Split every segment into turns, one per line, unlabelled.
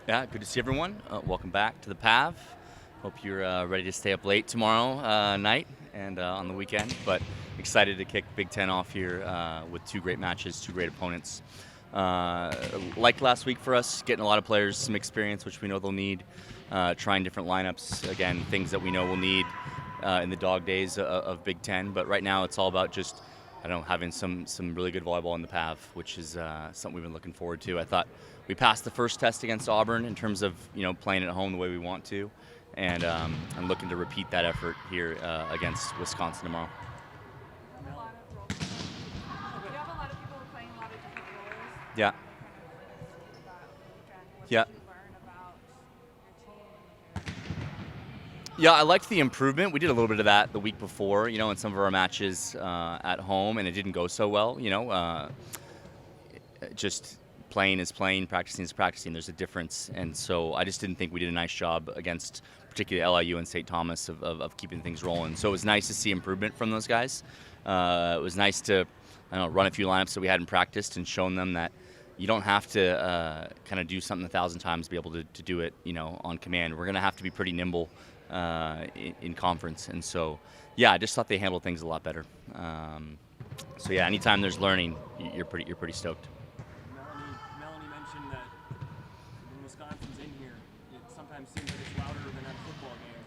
Yeah, good to see everyone. Welcome back to the PAV. Hope you're ready to stay up late tomorrow night and on the weekend. But excited to kick Big Ten off here with two great matches, two great opponents. Like last week for us, getting a lot of players some experience, which we know they'll need. Trying different lineups, again, things that we know we'll need in the dog days of Big Ten. But right now, it's all about just I don't know, having some really good volleyball in the PAV, which is something we've been looking forward to. I thought we passed the first test against Auburn in terms of playing at home the way we want to, and I'm looking to repeat that effort here against Wisconsin tomorrow.
A lot of roles. You have a lot of people playing a lot of different roles.
Yeah.
Kind of that weekend. What
Yeah.
did you learn about your team here?
Yeah, I liked the improvement. We did a little bit of that the week before, in some of our matches at home, and it didn't go so well. Just playing is playing, practicing is practicing. There's a difference, and so I just didn't think we did a nice job against particularly LIU and St. Thomas of keeping things rolling. So it was nice to see improvement from those guys. It was nice to run a few lineups that we hadn't practiced and shown them that you don't have to kind of do something 1,000 times to be able to do it, on command. We're going to have to be pretty nimble in conference, and so I just thought they handled things a lot better. So anytime there's learning, you're pretty stoked.
Melani mentioned that when Wisconsin's in here, it sometimes seems like it's louder than at a football game.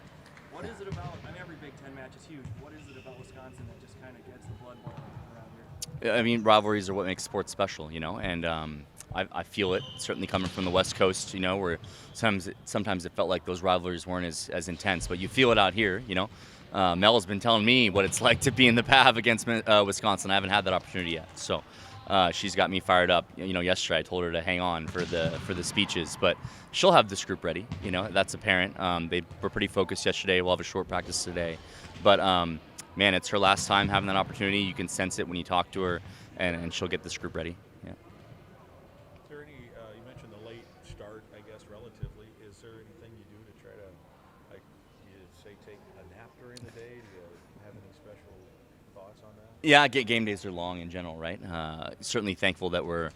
What is it about? I mean, every Big Ten match is huge. What is it about Wisconsin that just kind of gets the blood boiling around here?
I mean, rivalries are what makes sports special, and I feel it certainly coming from the West Coast, where sometimes it felt like those rivalries weren't as intense, but you feel it out here, Mel has been telling me what it's like to be in the PAV against Wisconsin. I haven't had that opportunity yet, so she's got me fired up. Yesterday I told her to hang on for the speeches, but she'll have this group ready. That's apparent. They were pretty focused yesterday. We'll have a short practice today, but man, it's her last time having that opportunity. You can sense it when you talk to her, and she'll get this group ready. Yeah.
Is there any, you mentioned the late start, I guess, relatively. Is there anything you do to try to, like, you say, take a nap during the day? Do you have any special thoughts on that?
Yeah, game days are long in general, right? Certainly thankful that we're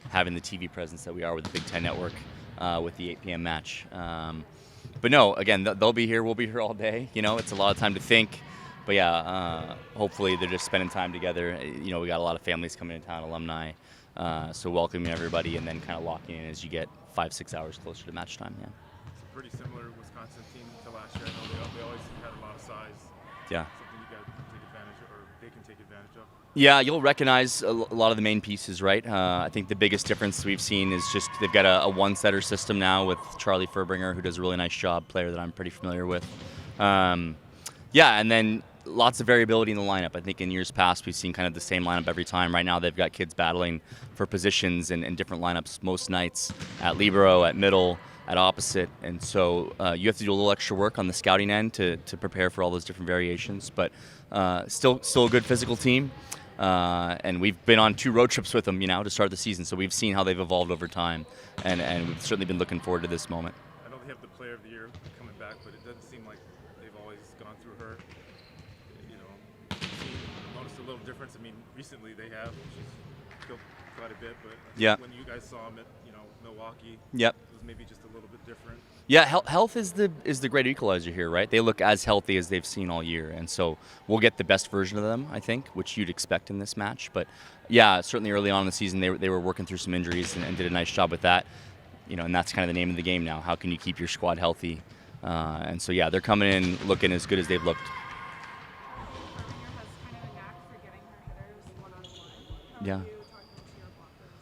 having the TV presence that we are with the Big Ten Network with the 8 p.m. match. But no, again, they'll be here. We'll be here all day. It's a lot of time to think. But hopefully they're just spending time together. We got a lot of families coming in town, alumni. So welcoming everybody and then kind of locking in as you get 5-6 hours closer to match time. Yeah.
It's a pretty similar Wisconsin team to last year. I know they always had a lot of size.
Yeah.
Something you guys can take advantage of, or they can take advantage of.
Yeah, you'll recognize a lot of the main pieces, right? I think the biggest difference we've seen is just they've got a one-setter system now with Charlie Furbringer, who does a really nice job, player that I'm pretty familiar with. And then lots of variability in the lineup. I think in years past we've seen kind of the same lineup every time. Right now they've got kids battling for positions and different lineups most nights at libero, at middle, at opposite. And so you have to do a little extra work on the scouting end to prepare for all those different variations. But still a good physical team. And we've been on 2 road trips with them, to start the season. So we've seen how they've evolved over time. And we've certainly been looking forward to this moment.
I know they have the player of the year coming back, but it doesn't seem like they've always gone through her. Noticed a little difference. I mean, recently they have. She's killed quite a bit, but I think when you guys saw them at Milwaukee,
Yep.
it was maybe just a little bit different.
Yeah, health is the great equalizer here, right? They look as healthy as they've seen all year, and so we'll get the best version of them, I think, which you'd expect in this match. But certainly early on in the season, they were working through some injuries and did a nice job with that. And that's kind of the name of the game now. How can you keep your squad healthy? And so they're coming in looking as good as they've looked.
Furbringer has kind of a knack for getting her hitters one-on-one. How
Yeah.
are you talking to your blockers?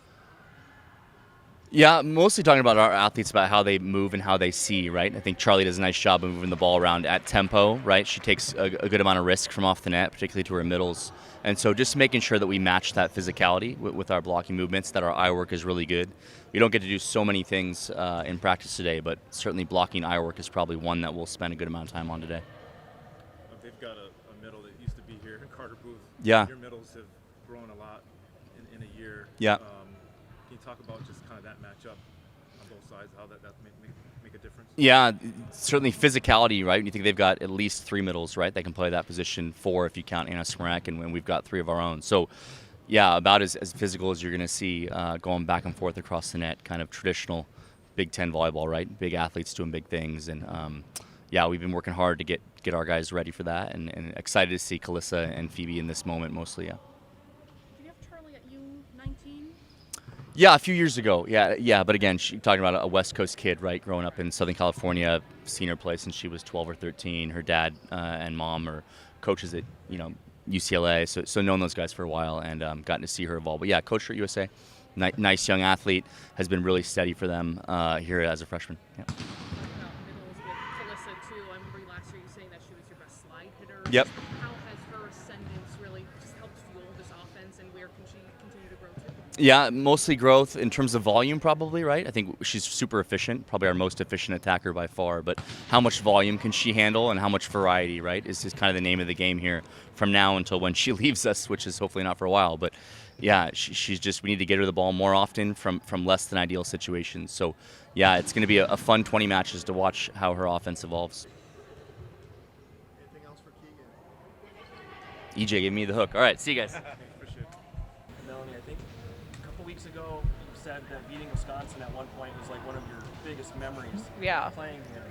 Yeah, mostly talking about our athletes, about how they move and how they see, right? I think Charlie does a nice job of moving the ball around at tempo, right? She takes a good amount of risk from off the net, particularly to her middles. And so just making sure that we match that physicality with our blocking movements, that our eye work is really good. We don't get to do so many things in practice today, but certainly blocking eye work is probably one that we'll spend a good amount of time on today.
They've got a middle that used to be here, Carter Booth.
Yeah.
Your middles have grown a lot in a year.
Yeah.
Can you talk about just kind of that matchup on both sides, how that make a difference?
Yeah, certainly physicality, right? You think they've got at least 3 middles, right? They can play that position, 4 if you count Anna Smarek, and we've got 3 of our own. So, about as physical as you're going to see going back and forth across the net, kind of traditional Big Ten volleyball, right? Big athletes doing big things, and yeah, we've been working hard to get our guys ready for that, and excited to see Kalissa and Phoebe in this moment mostly. Yeah.
Did you have Charlie at U19?
Yeah, a few years ago. Yeah. But again, she talking about a West Coast kid, right? Growing up in Southern California, seen her play since she was 12 or 13. Her dad and mom are coaches at UCLA, so known those guys for a while, and gotten to see her evolve. But yeah, coached her at USA. Nice young athlete, has been really steady for them here as a freshman. Yeah.
Talking about middles with Kalissa too. I remember last year you saying that she was your best slide hitter.
Yep.
How has her ascendance really just helped fuel this offense, and where can she continue to grow to?
Yeah, mostly growth in terms of volume, probably, right? I think she's super efficient, probably our most efficient attacker by far. But how much volume can she handle, and how much variety, right, is just kind of the name of the game here from now until when she leaves us, which is hopefully not for a while. But yeah, she's just, we need to get her the ball more often from less than ideal situations. So yeah, it's going to be a fun 20 matches to watch how her offense evolves.
Anything else for Keegan?
EJ gave me the hook. All right, see you guys.
Melani, I think a couple weeks ago you said that beating Wisconsin at one point was like one of your biggest memories.
Yeah.
Playing here.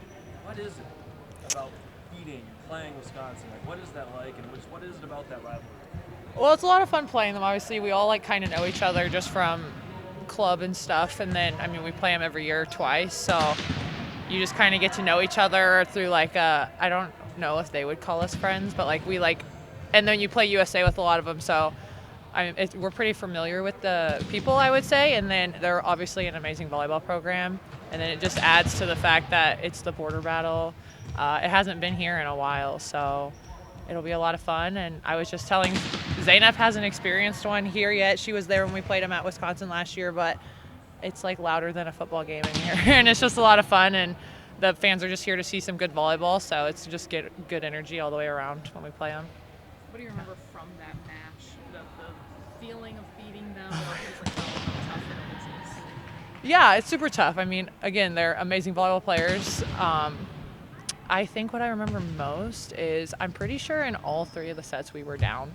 What is it about beating, playing Wisconsin? Like, what is that like, and what is it about that rivalry?
Well, it's a lot of fun playing them. Obviously, we all like kind of know each other just from club and stuff, and then we play them every year twice, so you just kind of get to know each other through like I don't know if they would call us friends, but like we like, and then you play USA with a lot of them, so we're pretty familiar with the people, I would say, and then they're obviously an amazing volleyball program, and then it just adds to the fact that it's the border battle. It hasn't been here in a while, so it'll be a lot of fun. And I was just telling Zainab hasn't experienced one here yet. She was there when we played them at Wisconsin last year, but it's like louder than a football game in here. And it's just a lot of fun, and the fans are just here to see some good volleyball, so it's just get good energy all the way around when we play them.
What do you remember from that match? The feeling of beating them, or just like how tough it is?
Yeah, it's super tough. Again, they're amazing volleyball players. I think what I remember most is I'm pretty sure in all three of the sets we were down,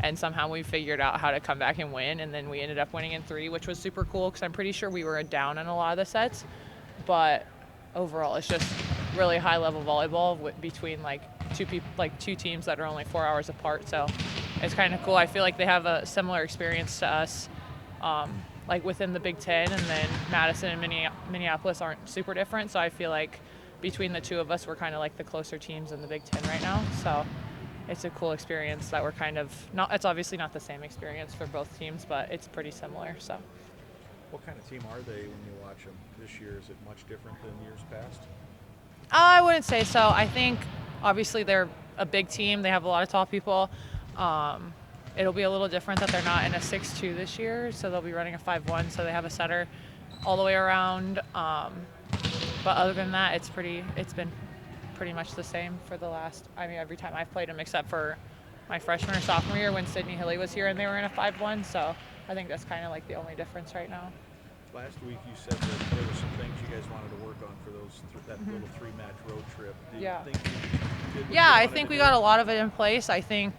and somehow we figured out how to come back and win, and then we ended up winning in three, which was super cool because I'm pretty sure we were down in a lot of the sets. But overall, it's just really high-level volleyball between two teams that are only 4 hours apart. So it's kind of cool. I feel like they have a similar experience to us, like within the Big Ten, and then Madison and Minneapolis aren't super different. So I feel like between the two of us, we're kind of like the closer teams in the Big Ten right now. So it's a cool experience that we're kind of not. It's obviously not the same experience for both teams, but it's pretty similar. So.
What kind of team are they when you watch them this year? Is it much different than years past?
I wouldn't say so. I think obviously they're a big team. They have a lot of tall people. It'll be a little different that they're not in a 6-2 this year, so they'll be running a 5-1. So they have a setter all the way around. But other than that, it's been pretty much the same for the last. Every time I've played them, except for my freshman or sophomore year when Sydney Hilly was here and they were in a 5-1. So I think that's kind of like the only difference right now.
Last week you said that there were some things you guys wanted to work on for that little 3-match road trip. Do you think you did what you
I
wanted
think
to
we
do?
got a lot of it in place. I think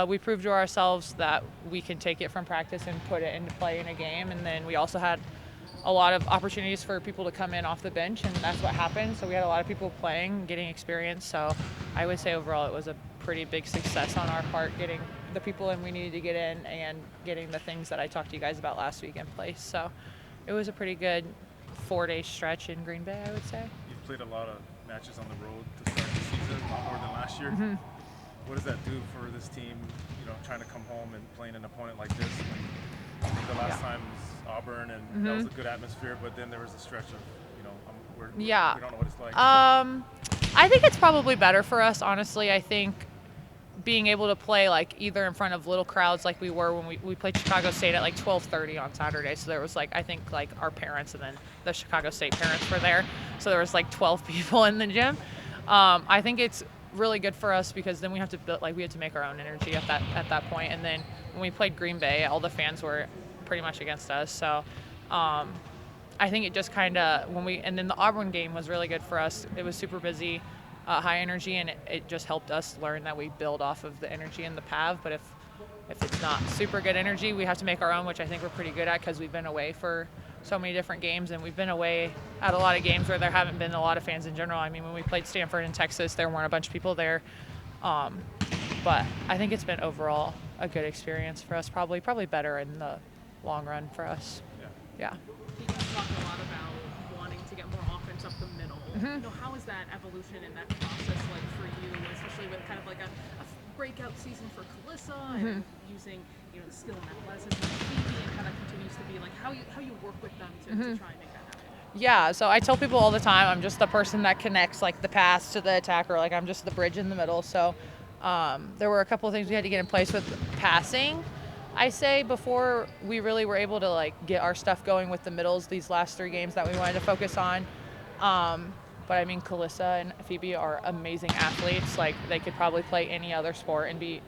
we proved to ourselves that we can take it from practice and put it into play in a game. And then we also had a lot of opportunities for people to come in off the bench, and that's what happened. So we had a lot of people playing, getting experience. So I would say overall it was a pretty big success on our part, getting the people in we needed to get in and getting the things that I talked to you guys about last week in place. So it was a pretty good 4-day stretch in Green Bay, I would say.
You've played a lot of matches on the road to start the season, a lot more than last year. What does that do for this team, trying to come home and playing an opponent like this? I think the last time was Auburn, and that was a good atmosphere, but then there was a stretch of, we don't know what it's like.
I think it's probably better for us, honestly. I think being able to play like either in front of little crowds like we were when we played Chicago State at like 12:30 on Saturday. So there was I think our parents and then the Chicago State parents were there. So there was 12 people in the gym. I think it's really good for us because then we have to build, we had to make our own energy at that point. And then when we played Green Bay, all the fans were pretty much against us. So I think it just kind of and then the Auburn game was really good for us. It was super busy, high energy, and it just helped us learn that we build off of the energy in the PAV. But if it's not super good energy, we have to make our own, which I think we're pretty good at because we've been away for so many different games, and we've been away at a lot of games where there haven't been a lot of fans in general. I mean, when we played Stanford in Texas, there weren't a bunch of people there. But I think it's been overall a good experience for us, probably better in the long run for us. Yeah.
You talked a lot about wanting to get more offense up the middle. You know, how is that evolution in that process like for you, especially with kind of like a breakout season for Calissa and using, you know, the skill and athleticism of Phoebe, and how that continues to be like how you work with them to try and make that happen?
Yeah, so I tell people all the time I'm just the person that connects like the pass to the attacker, like I'm just the bridge in the middle. So there were a couple of things we had to get in place with passing, I say, before we really were able to like get our stuff going with the middles these last 3 games that we wanted to focus on. But I mean, Calissa and Phoebe are amazing athletes. Like they could probably play any other sport and be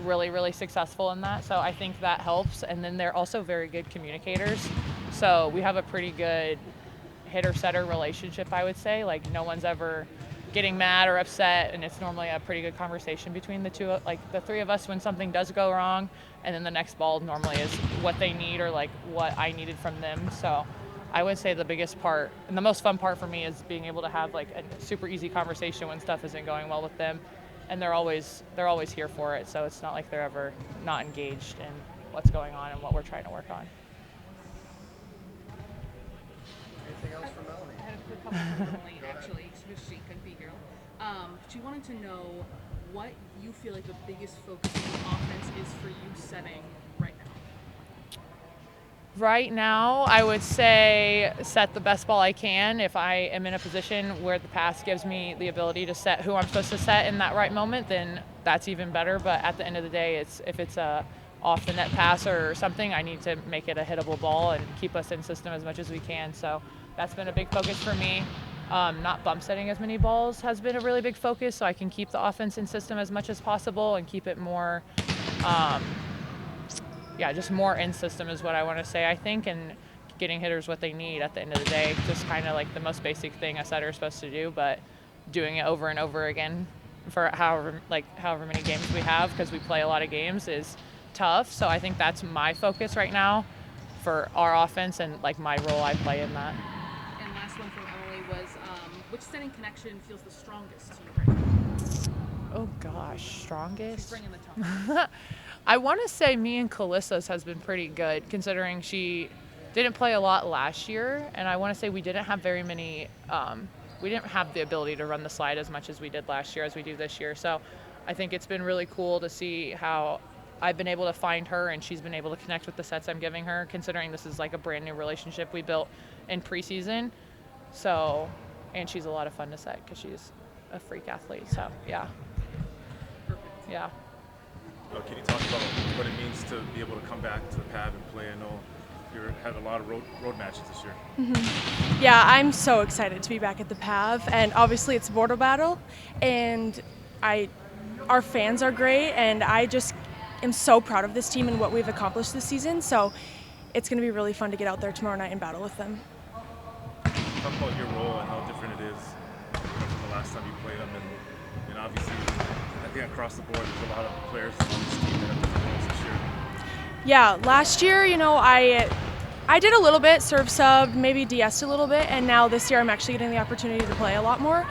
really, really successful in that. So I think that helps. And then they're also very good communicators. So we have a pretty good hitter-setter relationship, I would say. Like no one's ever getting mad or upset, and it's normally a pretty good conversation between the two, like the 3 of us when something does go wrong, and then the next ball normally is what they need or like what I needed from them. So I would say the biggest part and the most fun part for me is being able to have like a super easy conversation when stuff isn't going well with them, and they're always here for it. So it's not like they're ever not engaged in what's going on and what we're trying to work on.
Anything else for Melanie?
I had a quick comment from Melanie, actually. She couldn't be here. She wanted to know what you feel like the biggest focus of the offense is for you setting right now.
Right now, I would say set the best ball I can. If I am in a position where the pass gives me the ability to set who I'm supposed to set in that right moment, then that's even better. But at the end of the day, if it's a off the net pass or something, I need to make it a hittable ball and keep us in system as much as we can. So that's been a big focus for me. Not bump setting as many balls has been a really big focus, so I can keep the offense in system as much as possible and keep it more, just more in system is what I want to say, I think, and getting hitters what they need at the end of the day. Just kind of like the most basic thing a setter is supposed to do, but doing it over and over again for however many games we have, because we play a lot of games, is tough. So I think that's my focus right now for our offense and like my role I play in that.
And last one from Emily was, which setting connection feels the strongest to you right now?
Oh gosh, strongest?
She's bringing the tone.
I want to say me and Calissa's has been pretty good, considering she didn't play a lot last year, and I want to say we didn't have very many, we didn't have the ability to run the slide as much as we did last year as we do this year. So I think it's been really cool to see how I've been able to find her and she's been able to connect with the sets I'm giving her, considering this is like a brand new relationship we built in preseason. So, and she's a lot of fun to set because she's a freak athlete. So yeah. Yeah.
Can you talk about what it means to be able to come back to the PAV and play? I know you had a lot of road matches this year.
Yeah, I'm so excited to be back at the PAV, and obviously it's a border battle, and our fans are great, and I just am so proud of this team and what we've accomplished this season. So it's going to be really fun to get out there tomorrow night and battle with them.
Talk about your role and how different it is from the last time you played them, and obviously I think across the board there's a lot of players on this team that have different roles this year. Yeah,
last year, I did a little bit, serve sub, maybe DS'd a little bit, and now this year I'm actually getting the opportunity to play a lot more.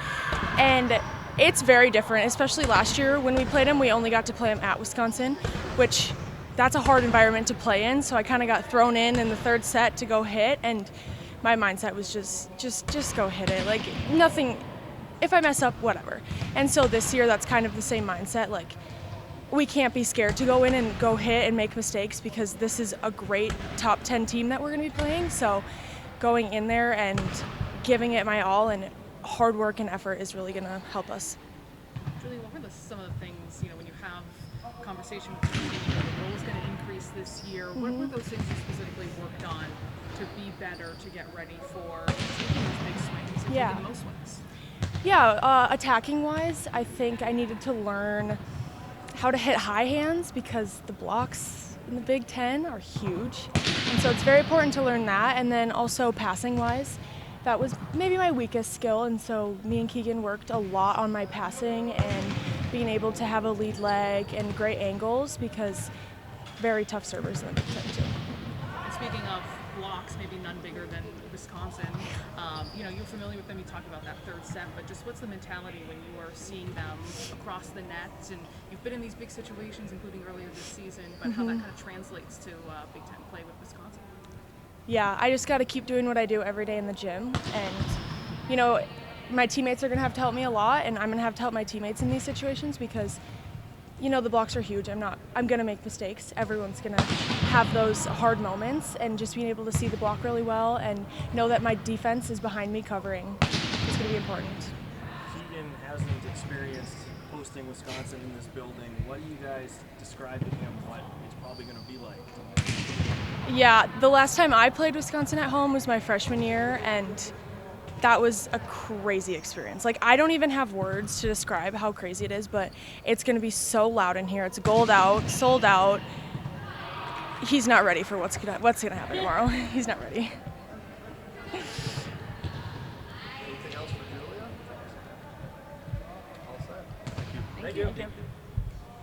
And it's very different, especially last year when we played them, we only got to play them at Wisconsin, which that's a hard environment to play in. So I kind of got thrown in the third set to go hit, and my mindset was just go hit it. Like nothing, if I mess up, whatever. And so this year that's kind of the same mindset. Like we can't be scared to go in and go hit and make mistakes because this is a great top 10 team that we're going to be playing. So going in there and giving it my all and hard work and effort is really going to help us.
Julie, what are some of the things, when you have a conversation with the team, the role is going to increase this year, what were those things you specifically worked on to be better, to get ready for taking those big swings and taking the most swings?
Yeah, attacking wise, I think I needed to learn how to hit high hands because the blocks in the Big Ten are huge. And so it's very important to learn that. And then also passing wise, that was maybe my weakest skill. And so me and Keegan worked a lot on my passing and being able to have a lead leg and great angles because very tough servers in the Big Ten too.
And speaking of blocks, maybe none bigger than Wisconsin. You're familiar with them. You talked about that third set, but just what's the mentality when you are seeing them across the net? And you've been in these big situations, including earlier this season, but how that kind of translates to Big Ten play with Wisconsin.
Yeah, I just got to keep doing what I do every day in the gym, and my teammates are going to have to help me a lot, and I'm going to have to help my teammates in these situations because the blocks are huge. I'm going to make mistakes. Everyone's going to have those hard moments, and just being able to see the block really well and know that my defense is behind me covering is going to be important.
Keegan hasn't experienced hosting Wisconsin in this building. What do you guys describe to him what it's probably going to be like?
Yeah, the last time I played Wisconsin at home was my freshman year, and that was a crazy experience. Like, I don't even have words to describe how crazy it is, but it's going to be so loud in here. It's sold out. He's not ready for what's gonna happen tomorrow. He's not ready.
Anything else for Julia? All set.
Thank you.